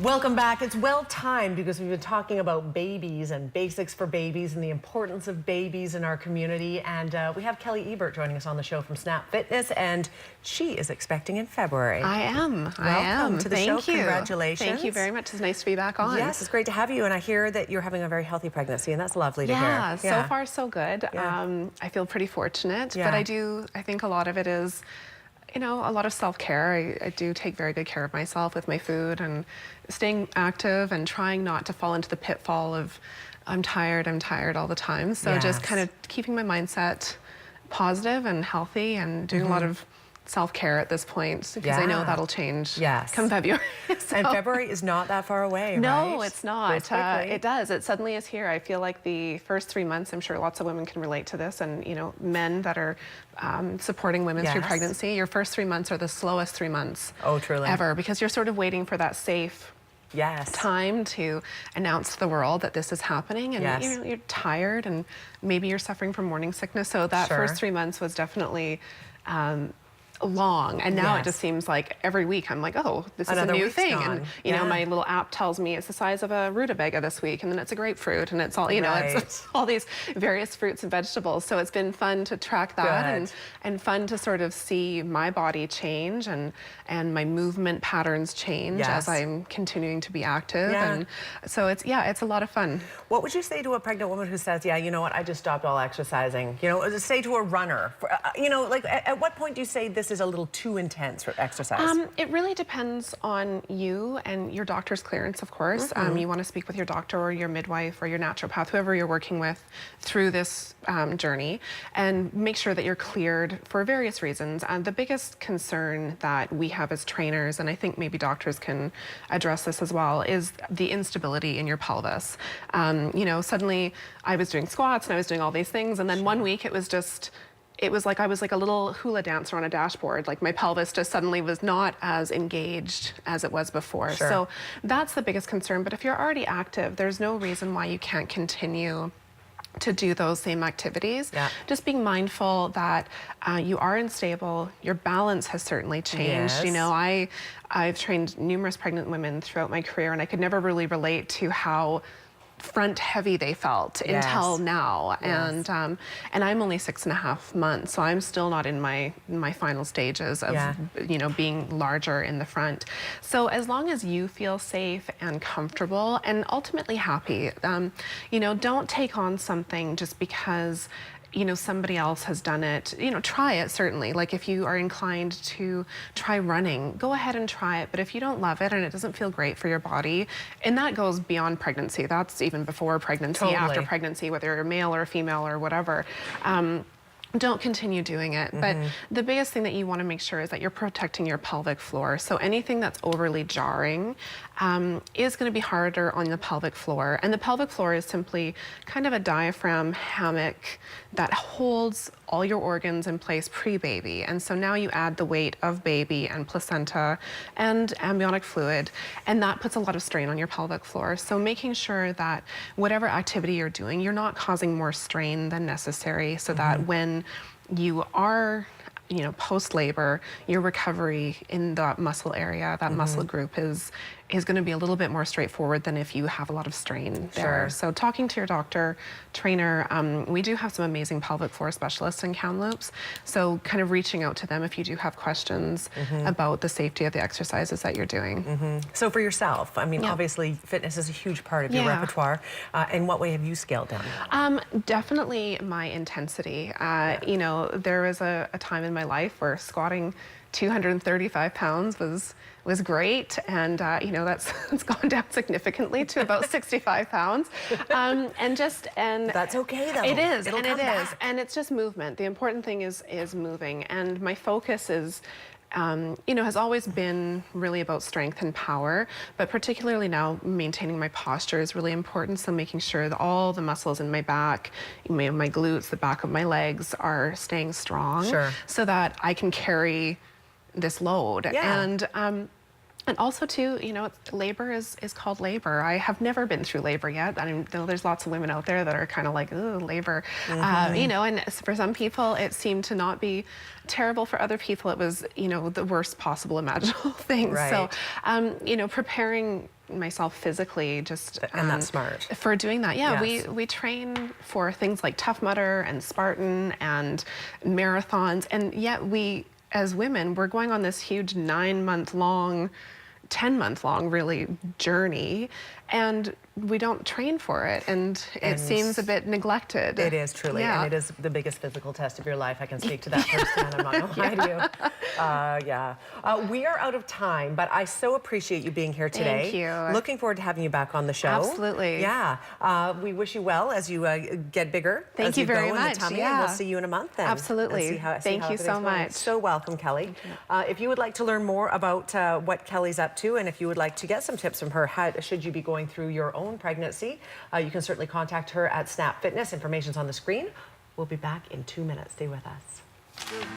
Welcome back. It's well timed because we've been talking about babies and basics for babies and the importance of babies in our community. And we have Kelly Ebert joining us on the show from Snap Fitness, and she is expecting in February. I am. Welcome to the show. Thank you. Congratulations. Thank you very much. It's nice to be back on. Yes, it's great to have you. And I hear that you're having a very healthy pregnancy, and that's lovely to hear. Yeah, so far so good. Yeah. I feel pretty fortunate, but I think a lot of it is, you know, a lot of self-care. I do take very good care of myself with my food and staying active and trying not to fall into the pitfall of I'm tired all the time. So just kind of keeping my mindset positive and healthy and doing a lot of self-care at this point, because I know that'll change come February. So. And February is not that far away, no, right? No, it's not. It does. It suddenly is here. I feel like the first 3 months, I'm sure lots of women can relate to this, and you know, men that are supporting women through pregnancy, your first 3 months are the slowest 3 months ever, because you're sort of waiting for that safe time to announce to the world that this is happening, and you know, you're tired and maybe you're suffering from morning sickness. So that first 3 months was definitely long, and now it just seems like every week I'm like, oh, this is a new thing, and you know, my little app tells me it's the size of a rutabaga this week, and then it's a grapefruit, and it's all, you know, it's all these various fruits and vegetables. So it's been fun to track that, and fun to sort of see my body change and my movement patterns change as I'm continuing to be active, and so it's a lot of fun. What would you say to a pregnant woman who says, yeah, you know what, I just stopped all exercising? You know, say to a runner, you know, like at what point do you say this is a little too intense for exercise? It really depends on you and your doctor's clearance, of course. You want to speak with your doctor or your midwife or your naturopath, whoever you're working with through this journey, and make sure that you're cleared for various reasons. And the biggest concern that we have as trainers, and I think maybe doctors can address this as well, is the instability in your pelvis. You know, suddenly I was doing squats and I was doing all these things, and then 1 week it was like I was like a little hula dancer on a dashboard. Like my pelvis just suddenly was not as engaged as it was before. So that's the biggest concern. But if you're already active, there's no reason why you can't continue to do those same activities. Just being mindful that you are unstable, your balance has certainly changed. You know, I've trained numerous pregnant women throughout my career, and I could never really relate to how front heavy they felt until now, and I'm only 6.5 months, so I'm still not in my final stages of you know, being larger in the front. So as long as you feel safe and comfortable and ultimately happy, you know, don't take on something just because you know somebody else has done it. You know, try it, certainly. Like if you are inclined to try running, go ahead and try it. But if you don't love it and it doesn't feel great for your body, and that goes beyond pregnancy, that's even before pregnancy, after pregnancy, whether you're a male or a female or whatever, don't continue doing it. But the biggest thing that you want to make sure is that you're protecting your pelvic floor. So anything that's overly jarring is going to be harder on the pelvic floor. And the pelvic floor is simply kind of a diaphragm hammock that holds all your organs in place pre-baby. And so now you add the weight of baby and placenta and amniotic fluid, and that puts a lot of strain on your pelvic floor. So making sure that whatever activity you're doing, you're not causing more strain than necessary, so that when you are, you know, post-labor, your recovery in that muscle area, that muscle group is going to be a little bit more straightforward than if you have a lot of strain there. So talking to your doctor, trainer, we do have some amazing pelvic floor specialists in Kamloops, so kind of reaching out to them if you do have questions about the safety of the exercises that you're doing. So for yourself, I mean, obviously fitness is a huge part of your repertoire. In what way have you scaled down? Definitely my intensity. You know, there was a time in my life where squatting 235 pounds was great, and you know, it's gone down significantly to about 65 pounds, and that's okay though. It is, and it's just movement. The important thing is moving, and my focus is you know, has always been really about strength and power, but particularly now maintaining my posture is really important. So making sure that all the muscles in my back, my glutes, the back of my legs are staying strong, so that I can carry this load. And also too, you know, labor is called labor. I have never been through labor yet. I know there's lots of women out there that are kind of like, ooh, labor. You know, and for some people it seemed to not be terrible. For other people it was, you know, the worst possible imaginable thing. So, you know, preparing myself physically just And that's smart. for doing that. Yeah, Yes. we train for things like Tough Mudder and Spartan and marathons, and yet we as women, we're going on this huge 9-month-long, 10-month-long really journey, and we don't train for it, and it seems a bit neglected. It is truly, Yeah. and it is the biggest physical test of your life. I can speak to that firsthand. I'm not going to lie to you. We are out of time, but I so appreciate you being here today. Thank you. Looking forward to having you back on the show. Absolutely. Yeah. We wish you well as you get bigger. Thank as you very go in much. the tummy, Yeah. and we'll see you in a month then. Absolutely. And see Thank how you so everything's going. much. So welcome, Kelly. If you would like to learn more about what Kelly's up to, and if you would like to get some tips from her, should you be going through your own pregnancy, you can certainly contact her at Snap Fitness. Information's on the screen. We'll be back in 2 minutes. Stay with us.